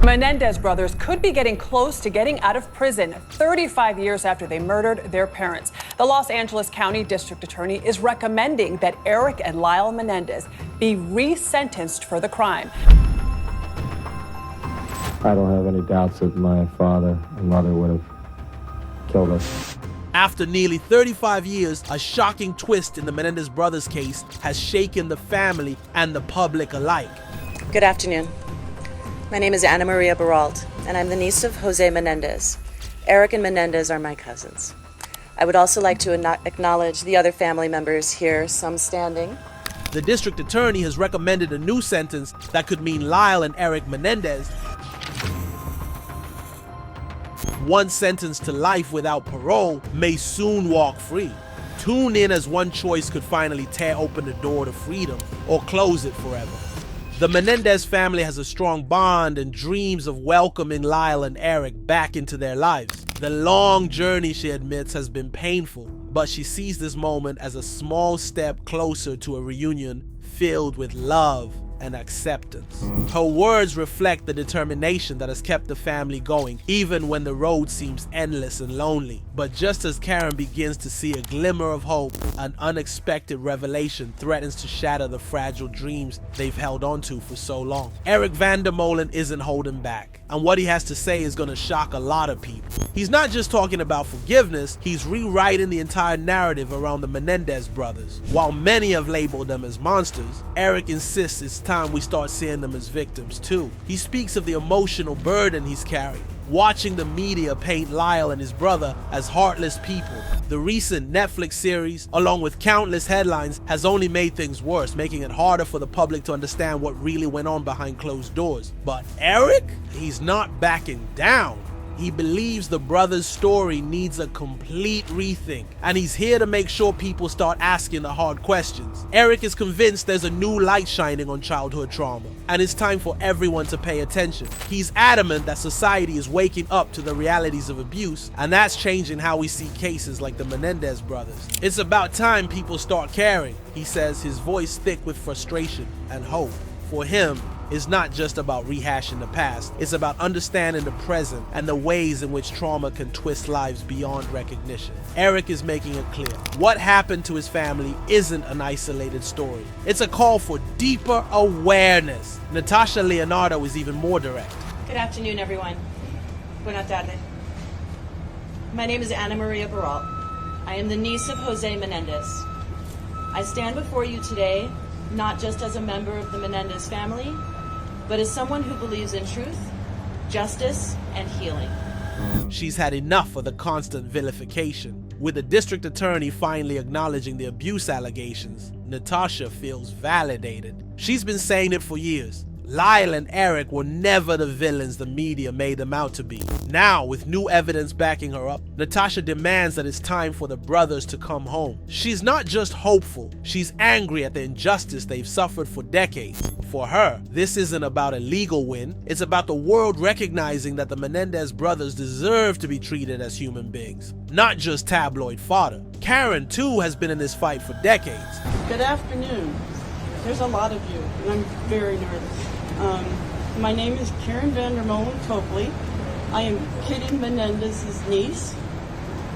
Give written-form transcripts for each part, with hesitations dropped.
Menendez brothers could be getting close to getting out of prison 35 years after they murdered their parents. The Los Angeles County District Attorney is recommending that Eric and Lyle Menendez be resentenced for the crime. I don't have any doubts that my father and mother would have killed us. After nearly 35 years, a shocking twist in the Menendez brothers case has shaken the family and the public alike. Good afternoon. My name is Ana Maria Baralt, and I'm the niece of Jose Menendez. Eric and Menendez are my cousins. I would also like to acknowledge the other family members here, some standing. The district attorney has recommended a new sentence that could mean Lyle and Eric Menendez, one sentenced to life without parole, may soon walk free. Tune in as one choice could finally tear open the door to freedom or close it forever. The Menendez family has a strong bond and dreams of welcoming Lyle and Eric back into their lives. The long journey, she admits, has been painful, but she sees this moment as a small step closer to a reunion filled with love and acceptance. Her words reflect the determination that has kept the family going, even when the road seems endless and lonely. But just as Karen begins to see a glimmer of hope, an unexpected revelation threatens to shatter the fragile dreams they've held onto for so long. Eric Vandermolen isn't holding back, and what he has to say is going to shock a lot of people. He's not just talking about forgiveness, he's rewriting the entire narrative around the Menendez brothers. While many have labeled them as monsters, Eric insists it's time we start seeing them as victims too. He speaks of the emotional burden he's carrying, watching the media paint Lyle and his brother as heartless people. The recent Netflix series, along with countless headlines, has only made things worse, making it harder for the public to understand what really went on behind closed doors. But Eric, he's not backing down. He believes the brothers' story needs a complete rethink, and he's here to make sure people start asking the hard questions. Eric is convinced there's a new light shining on childhood trauma, and it's time for everyone to pay attention. He's adamant that society is waking up to the realities of abuse, and that's changing how we see cases like the Menendez brothers. It's about time people start caring, he says, his voice thick with frustration and hope. For him, it's not just about rehashing the past, it's about understanding the present and the ways in which trauma can twist lives beyond recognition. Eric is making it clear, what happened to his family isn't an isolated story. It's a call for deeper awareness. Natasha Leonardo is even more direct. Good afternoon, everyone. Buenas tardes. My name is Ana Maria Baralt. I am the niece of Jose Menendez. I stand before you today not just as a member of the Menendez family, but as someone who believes in truth, justice, and healing. She's had enough of the constant vilification. With the district attorney finally acknowledging the abuse allegations, Natasha feels validated. She's been saying it for years. Lyle and Eric were never the villains the media made them out to be. Now, with new evidence backing her up, Natasha demands that it's time for the brothers to come home. She's not just hopeful, she's angry at the injustice they've suffered for decades. For her, this isn't about a legal win, it's about the world recognizing that the Menendez brothers deserve to be treated as human beings, not just tabloid fodder. Karen, too, has been in this fight for decades. Good afternoon. There's a lot of you, and I'm very nervous. My name is Karen Vandermolen Copley. I am Kitty Menendez's niece,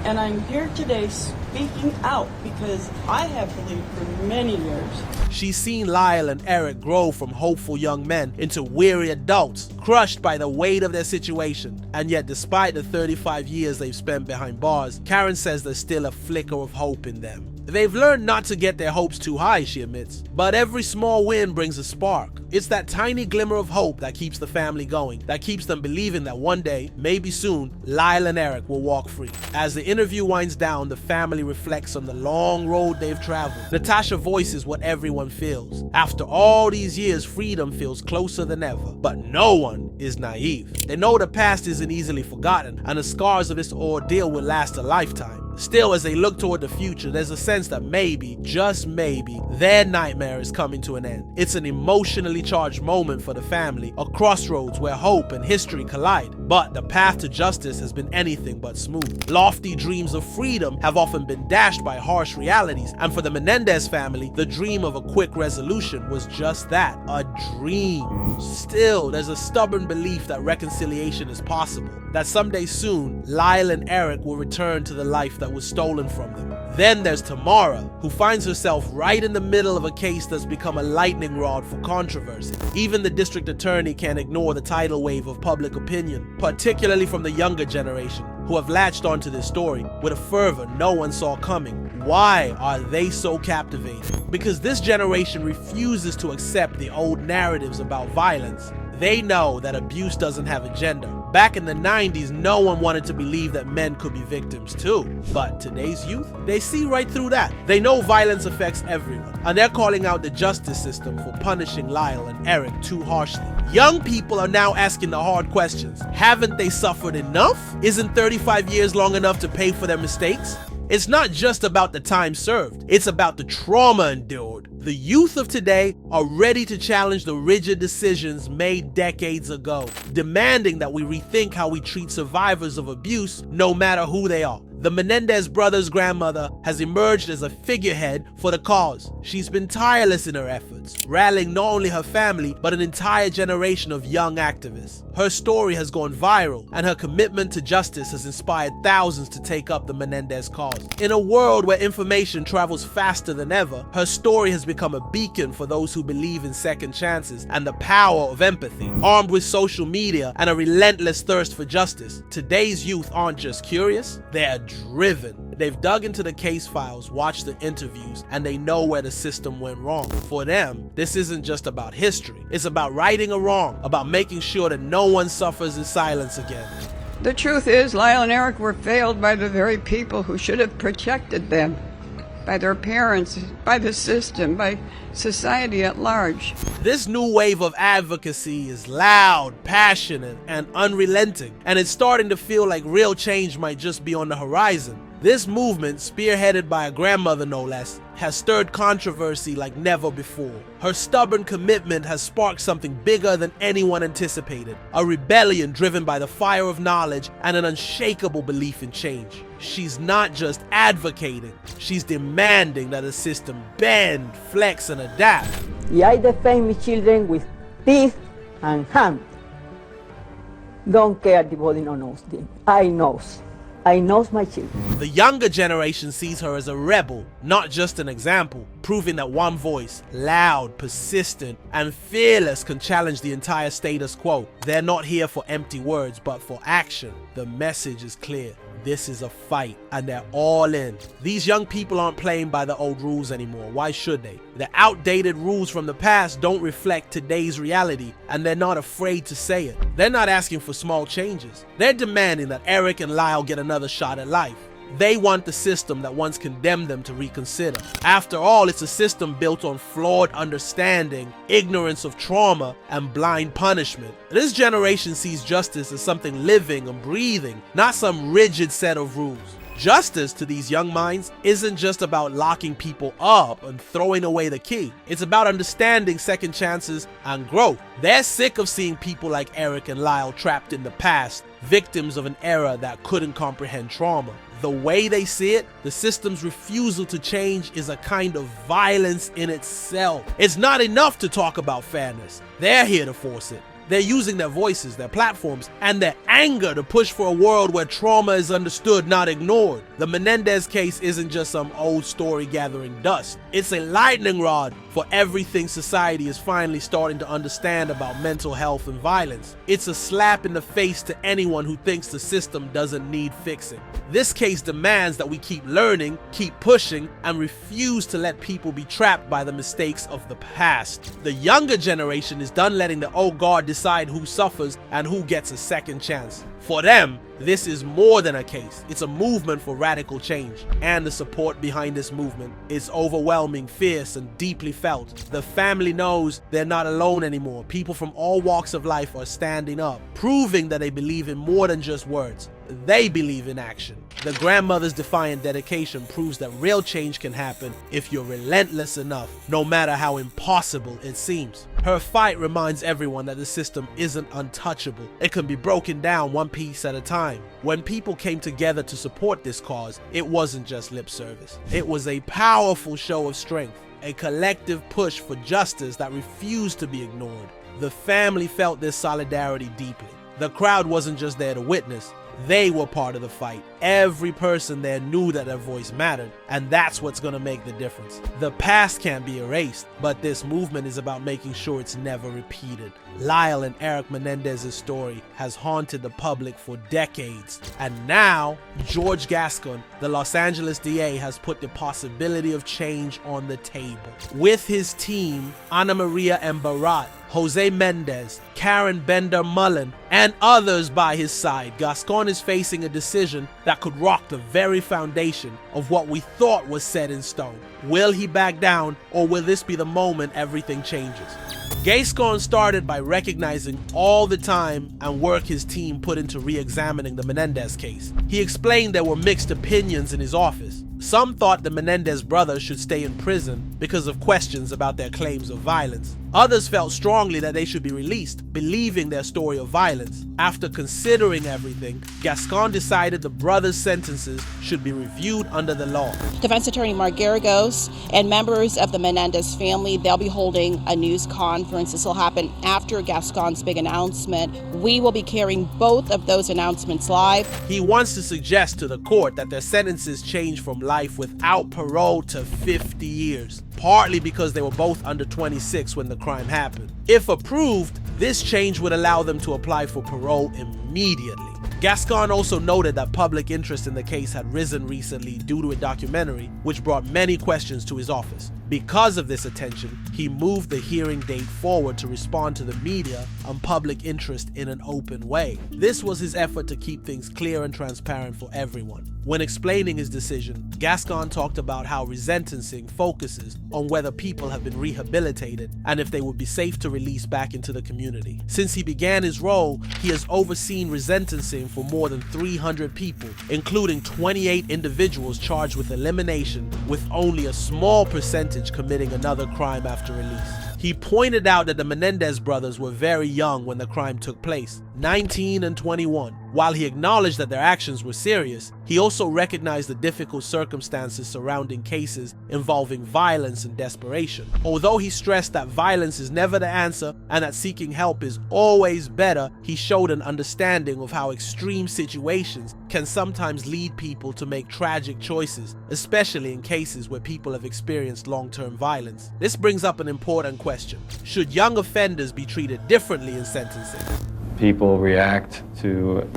and I'm here today speaking out because I have believed for many years. She's seen Lyle and Eric grow from hopeful young men into weary adults, crushed by the weight of their situation. And yet, despite the 35 years they've spent behind bars, Karen says there's still a flicker of hope in them. They've learned not to get their hopes too high, she admits, but every small win brings a spark. It's that tiny glimmer of hope that keeps the family going, that keeps them believing that one day, maybe soon, Lyle and Eric will walk free. As the interview winds down, the family reflects on the long road they've traveled. Natasha voices what everyone feels. After all these years, freedom feels closer than ever. But no one is naive. They know the past isn't easily forgotten, and the scars of this ordeal will last a lifetime. Still, as they look toward the future, there's a sense that maybe, just maybe, their nightmare is coming to an end. It's an emotionally charged moment for the family, a crossroads where hope and history collide. But the path to justice has been anything but smooth. Lofty dreams of freedom have often been dashed by harsh realities, and for the Menendez family, the dream of a quick resolution was just that, a dream. Still, there's a stubborn belief that reconciliation is possible, that someday soon, Lyle and Eric will return to the life that was stolen from them. Then there's Tamara, who finds herself right in the middle of a case that's become a lightning rod for controversy. Even the district attorney can't ignore the tidal wave of public opinion, particularly from the younger generation, who have latched onto this story with a fervor no one saw coming. Why are they so captivated? Because this generation refuses to accept the old narratives about violence. They know that abuse doesn't have a gender. Back in the 90s, no one wanted to believe that men could be victims too. But today's youth, they see right through that. They know violence affects everyone, and they're calling out the justice system for punishing Lyle and Eric too harshly. Young people are now asking the hard questions. Haven't they suffered enough? Isn't 35 years long enough to pay for their mistakes? It's not just about the time served, it's about the trauma endured. The youth of today are ready to challenge the rigid decisions made decades ago, demanding that we rethink how we treat survivors of abuse, no matter who they are. The Menendez brothers' grandmother has emerged as a figurehead for the cause. She's been tireless in her efforts, rallying not only her family, but an entire generation of young activists. Her story has gone viral, and her commitment to justice has inspired thousands to take up the Menendez cause. In a world where information travels faster than ever, her story has become a beacon for those who believe in second chances and the power of empathy. Armed with social media and a relentless thirst for justice, today's youth aren't just curious, they're driven. They've dug into the case files, watched the interviews, and they know where the system went wrong. For them, this isn't just about history. It's about righting a wrong, about making sure that no one suffers in silence again. The truth is, Lyle and Eric were failed by the very people who should have protected them. By their parents, by the system, by society at large. This new wave of advocacy is loud, passionate, and unrelenting, and it's starting to feel like real change might just be on the horizon. This movement, spearheaded by a grandmother no less, has stirred controversy like never before. Her stubborn commitment has sparked something bigger than anyone anticipated, a rebellion driven by the fire of knowledge and an unshakable belief in change. She's not just advocating, she's demanding that the system bend, flex, and adapt. I defend my children with teeth and hands. Don't care the body no knows them. I knows my children. The younger generation sees her as a rebel, not just an example, proving that one voice, loud, persistent, and fearless, can challenge the entire status quo. They're not here for empty words, but for action. The message is clear. This is a fight, and they're all in. These young people aren't playing by the old rules anymore. Why should they? The outdated rules from the past don't reflect today's reality, and they're not afraid to say it. They're not asking for small changes. They're demanding that Eric and Lyle get another shot at life. They want the system that once condemned them to reconsider. After all, it's a system built on flawed understanding, ignorance of trauma, and blind punishment. This generation sees justice as something living and breathing, not some rigid set of rules. Justice to these young minds isn't just about locking people up and throwing away the key. It's about understanding second chances and growth. They're sick of seeing people like Eric and Lyle trapped in the past, victims of an era that couldn't comprehend trauma. The way they see it, the system's refusal to change is a kind of violence in itself. It's not enough to talk about fairness. They're here to force it. They're using their voices, their platforms, and their anger to push for a world where trauma is understood, not ignored. The Menendez case isn't just some old story gathering dust. It's a lightning rod for everything society is finally starting to understand about mental health and violence. It's a slap in the face to anyone who thinks the system doesn't need fixing. This case demands that we keep learning, keep pushing, and refuse to let people be trapped by the mistakes of the past. The younger generation is done letting the old guard decide who suffers and who gets a second chance. For them, this is more than a case. It's a movement for radical change, and the support behind this movement is overwhelming, fierce, and deeply felt. The family knows they're not alone anymore. People from all walks of life are standing up, proving that they believe in more than just words. They believe in action. The grandmother's defiant dedication proves that real change can happen if you're relentless enough, no matter how impossible it seems. Her fight reminds everyone that the system isn't untouchable. It can be broken down one piece at a time. When people came together to support this cause, it wasn't just lip service. It was a powerful show of strength, a collective push for justice that refused to be ignored. The family felt this solidarity deeply. The crowd wasn't just there to witness, they were part of the fight. Every person there knew that their voice mattered, and that's what's gonna make the difference. The past can't be erased, but this movement is about making sure it's never repeated. Lyle and Eric Menendez's story has haunted the public for decades, and now George Gascon, the Los Angeles DA, has put the possibility of change on the table. With his team, Ana Maria M. Barat, Jose Mendez, Karen Bender-Mullen, and others by his side, Gascon is facing a decision that could rock the very foundation of what we thought was set in stone. Will he back down, or will this be the moment everything changes? Gascon started by recognizing all the time and work his team put into re-examining the Menendez case. He explained there were mixed opinions in his office. Some thought the Menendez brothers should stay in prison because of questions about their claims of violence. Others felt strongly that they should be released, believing their story of violence. After considering everything, Gascon decided the brothers' sentences should be reviewed under the law. Defense attorney Mark Garagos and members of the Menendez family, they'll be holding a news conference. This will happen after Gascon's big announcement. We will be carrying both of those announcements live. He wants to suggest to the court that their sentences change from life without parole to 50 years, partly because they were both under 26 when the crime happened. If approved, this change would allow them to apply for parole immediately. Gascon also noted that public interest in the case had risen recently due to a documentary, which brought many questions to his office. Because of this attention, he moved the hearing date forward to respond to the media and public interest in an open way. This was his effort to keep things clear and transparent for everyone. When explaining his decision, Gascon talked about how resentencing focuses on whether people have been rehabilitated and if they would be safe to release back into the community. Since he began his role, he has overseen resentencing for more than 300 people, including 28 individuals charged with elimination, with only a small percentage committing another crime after release. He pointed out that the Menendez brothers were very young when the crime took place, 19 and 21. While he acknowledged that their actions were serious, he also recognized the difficult circumstances surrounding cases involving violence and desperation. Although he stressed that violence is never the answer and that seeking help is always better, he showed an understanding of how extreme situations can sometimes lead people to make tragic choices, especially in cases where people have experienced long-term violence. This brings up an important question. Should young offenders be treated differently in sentencing? People react to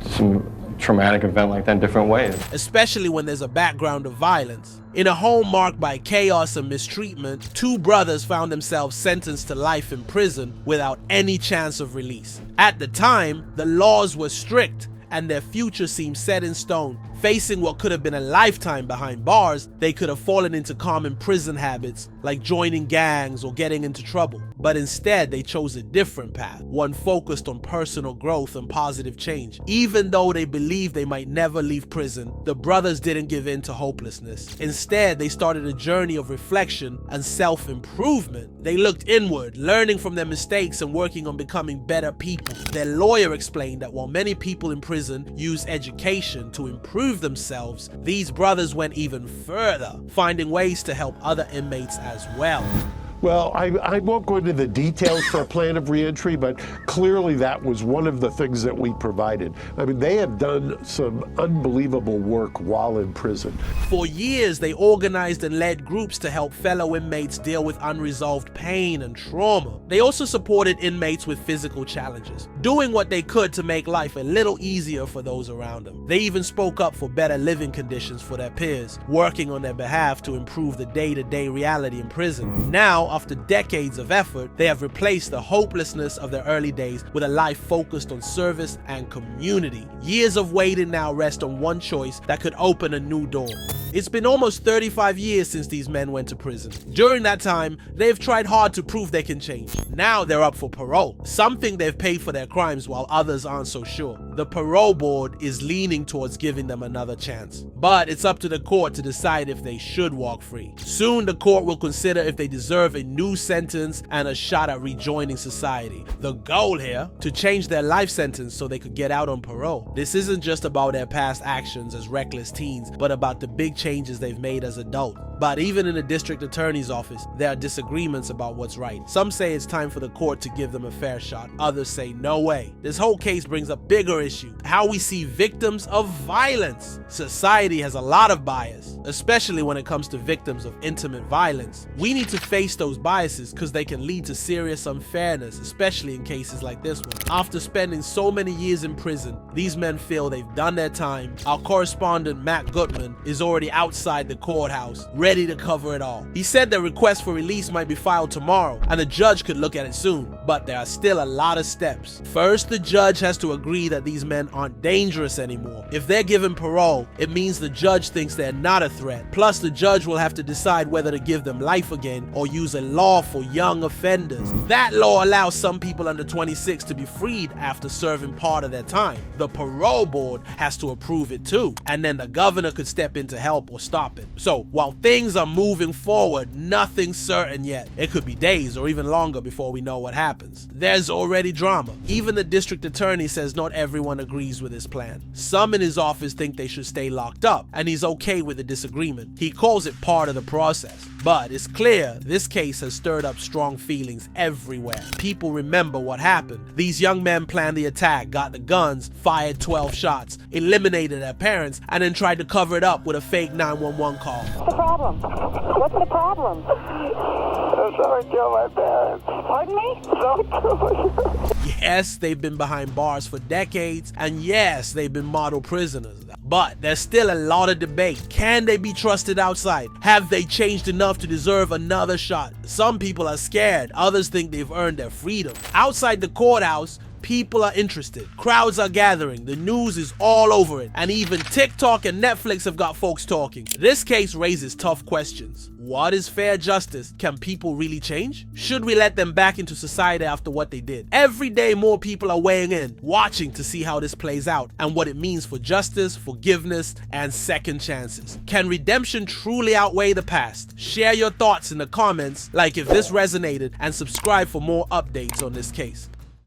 some traumatic event like that in different ways. Especially when there's a background of violence. In a home marked by chaos and mistreatment, two brothers found themselves sentenced to life in prison without any chance of release. At the time, the laws were strict and their future seemed set in stone. Facing what could have been a lifetime behind bars, they could have fallen into common prison habits like joining gangs or getting into trouble. But instead, they chose a different path, one focused on personal growth and positive change. Even though they believed they might never leave prison, the brothers didn't give in to hopelessness. Instead, they started a journey of reflection and self-improvement. They looked inward, learning from their mistakes and working on becoming better people. Their lawyer explained that while many people in prison use education to improve themselves, these brothers went even further, finding ways to help other inmates as well. Well, I won't go into the details for a plan of reentry, but clearly that was one of the things that we provided. I mean, they have done some unbelievable work while in prison. For years, they organized and led groups to help fellow inmates deal with unresolved pain and trauma. They also supported inmates with physical challenges, doing what they could to make life a little easier for those around them. They even spoke up for better living conditions for their peers, working on their behalf to improve the day-to-day reality in prison. Now, after decades of effort, they have replaced the hopelessness of their early days with a life focused on service and community. Years of waiting now rest on one choice that could open a new door: It's been almost 35 years since these men went to prison. During that time, they've tried hard to prove they can change. Now they're up for parole. Some think they've paid for their crimes while others aren't so sure. The parole board is leaning towards giving them another chance. But it's up to the court to decide if they should walk free. Soon the court will consider if they deserve a new sentence and a shot at rejoining society. The goal here, to change their life sentence so they could get out on parole. This isn't just about their past actions as reckless teens, but about the big changes they've made as adults. But even in the district attorney's office, there are disagreements about what's right. Some say it's time for the court to give them a fair shot. Others say no way. This whole case brings a bigger issue: how we see victims of violence. Society has a lot of bias, especially when it comes to victims of intimate violence. We need to face those biases because they can lead to serious unfairness, especially in cases like this one. After spending so many years in prison, these men feel they've done their time. Our correspondent Matt Gutman is already outside the courthouse, ready to cover it all. He said the request for release might be filed tomorrow and a judge could look at it soon, but there are still a lot of steps. First, the judge has to agree that these men aren't dangerous anymore. If they're given parole, it means the judge thinks they're not a threat. Plus, the judge will have to decide whether to give them life again or use a law for young offenders. That law allows some people under 26 to be freed after serving part of their time. The parole board has to approve it too, and then the governor could step in to help or stop it. So while things are moving forward, nothing's certain yet. It could be days or even longer before we know what happens. There's already drama. Even the district attorney says not everyone agrees with his plan. Some in his office think they should stay locked up, and he's okay with the disagreement. He calls it part of the process. But it's clear this case has stirred up strong feelings everywhere. People remember what happened. These young men planned the attack, got the guns, fired 12 shots, eliminated their parents, and then tried to cover it up with a fake 911 call. What's the problem? What's the problem? Someone killed my parents. Pardon me? Someone killed. Yes, they've been behind bars for decades, and yes, they've been model prisoners. But there's still a lot of debate. Can they be trusted outside? Have they changed enough to deserve another shot? Some people are scared, others think they've earned their freedom. Outside the courthouse, people are interested. Crowds are gathering. The news is all over it. And even TikTok and Netflix have got folks talking. This case raises tough questions. What is fair justice? Can people really change? Should we let them back into society after what they did? Every day more people are weighing in, watching to see how this plays out and what it means for justice, forgiveness, and second chances. Can redemption truly outweigh the past? Share your thoughts in the comments, like if this resonated, and subscribe for more updates on this case.